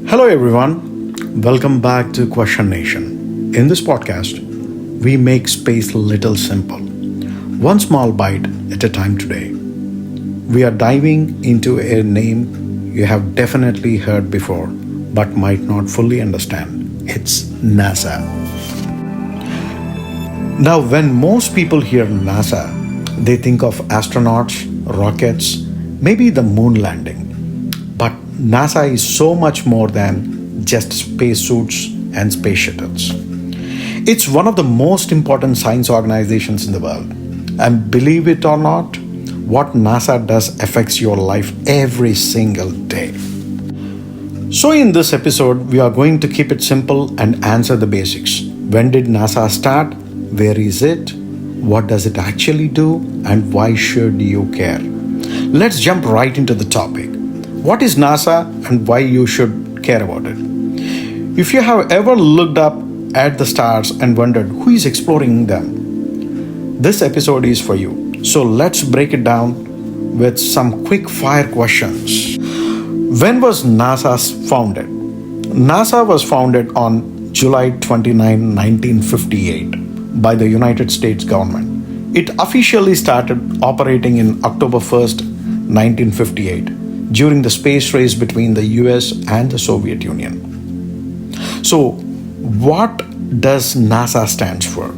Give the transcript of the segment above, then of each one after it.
Hello, everyone. Welcome back to Question Nation. In this podcast, we make space little simple, one small bite at a time today. We are diving into a name you have definitely heard before, but might not fully understand. It's NASA. Now, when most people hear NASA, they think of astronauts, rockets, maybe the moon landing. But NASA is so much more than just spacesuits and space shuttles. It's one of the most important science organizations in the world. And believe it or not, what NASA does affects your life every single day. So, in this episode, we are going to keep it simple and answer the basics. When did NASA start? Where is it? What does it actually do? And why should you care? Let's jump right into the topic. What is NASA and why you should care about it? If you have ever looked up at the stars and wondered who is exploring them, this episode is for you. So let's break it down with some quick fire questions. When was NASA founded? NASA was founded on July 29, 1958 by the United States government. It officially started operating in October 1st, 1958 during the space race between the US and the Soviet Union. So, what does NASA stand for?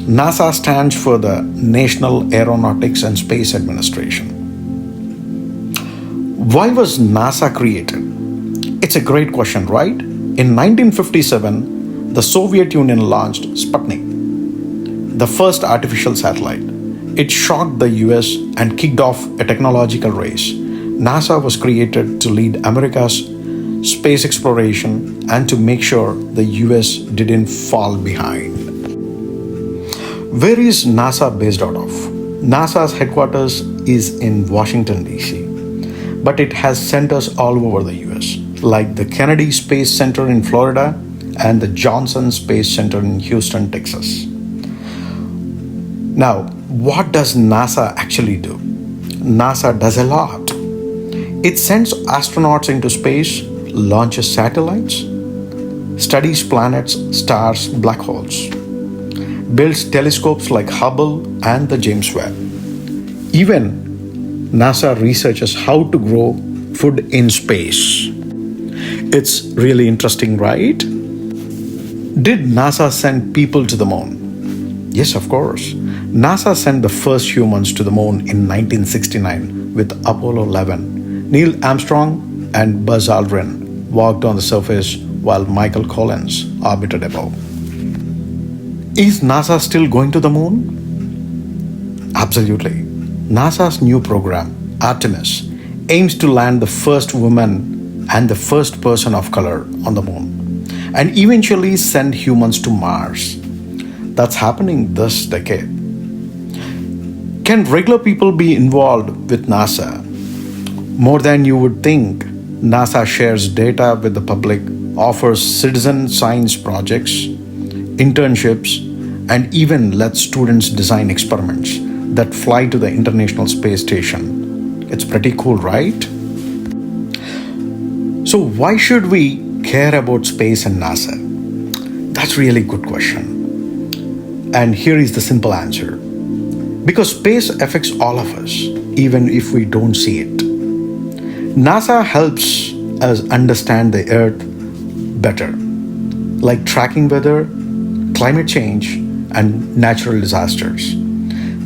NASA stands for the National Aeronautics and Space Administration. Why was NASA created? It's a great question, right? In 1957, the Soviet Union launched Sputnik, the first artificial satellite. It shocked the US and kicked off a technological race. NASA was created to lead America's space exploration and to make sure the US didn't fall behind. Where is NASA based out of? NASA's headquarters is in Washington, D.C., but it has centers all over the US, like the Kennedy Space Center in Florida and the Johnson Space Center in Houston, Texas. Now, what does NASA actually do? NASA does a lot. It sends astronauts into space, launches satellites, studies planets, stars, black holes, builds telescopes like Hubble and the James Webb. Even NASA researches how to grow food in space. It's really interesting, right? Did NASA send people to the moon? Yes, of course. NASA sent the first humans to the moon in 1969 with Apollo 11. Neil Armstrong and Buzz Aldrin walked on the surface while Michael Collins orbited above. Is NASA still going to the moon? Absolutely. NASA's new program, Artemis, aims to land the first woman and the first person of color on the moon and eventually send humans to Mars. That's happening this decade. Can regular people be involved with NASA? More than you would think. NASA shares data with the public, offers citizen science projects, internships, and even lets students design experiments that fly to the International Space Station. It's pretty cool, right? So why should we care about space and NASA? That's really a good question. And here is the simple answer. Because space affects all of us, even if we don't see it. NASA helps us understand the Earth better, like tracking weather, climate change, and natural disasters.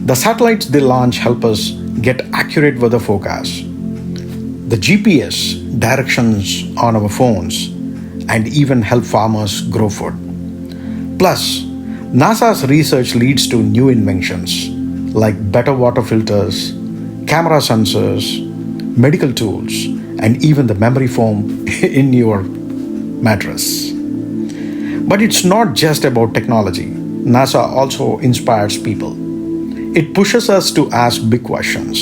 The satellites they launch help us get accurate weather forecasts, the GPS directions on our phones, and even help farmers grow food. Plus, NASA's research leads to new inventions like better water filters, camera sensors, medical tools, and even the memory foam in your mattress. But it's not just about technology. NASA also inspires people. It pushes us to ask big questions,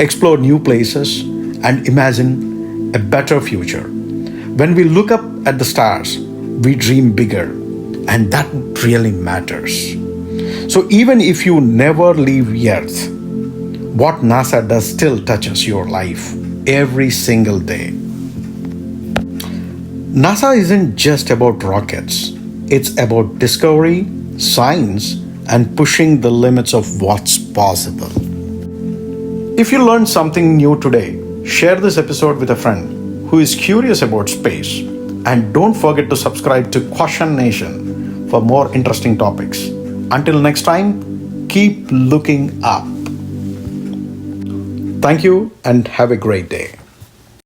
explore new places, and imagine a better future. When we look up at the stars, we dream bigger, and that really matters. So even if you never leave Earth, what NASA does still touches your life every single day. NASA isn't just about rockets, it's about discovery, science, and pushing the limits of what's possible. If you learned something new today, share this episode with a friend who is curious about space. And don't forget to subscribe to Question Nation for more interesting topics. Until next time, keep looking up. Thank you and have a great day.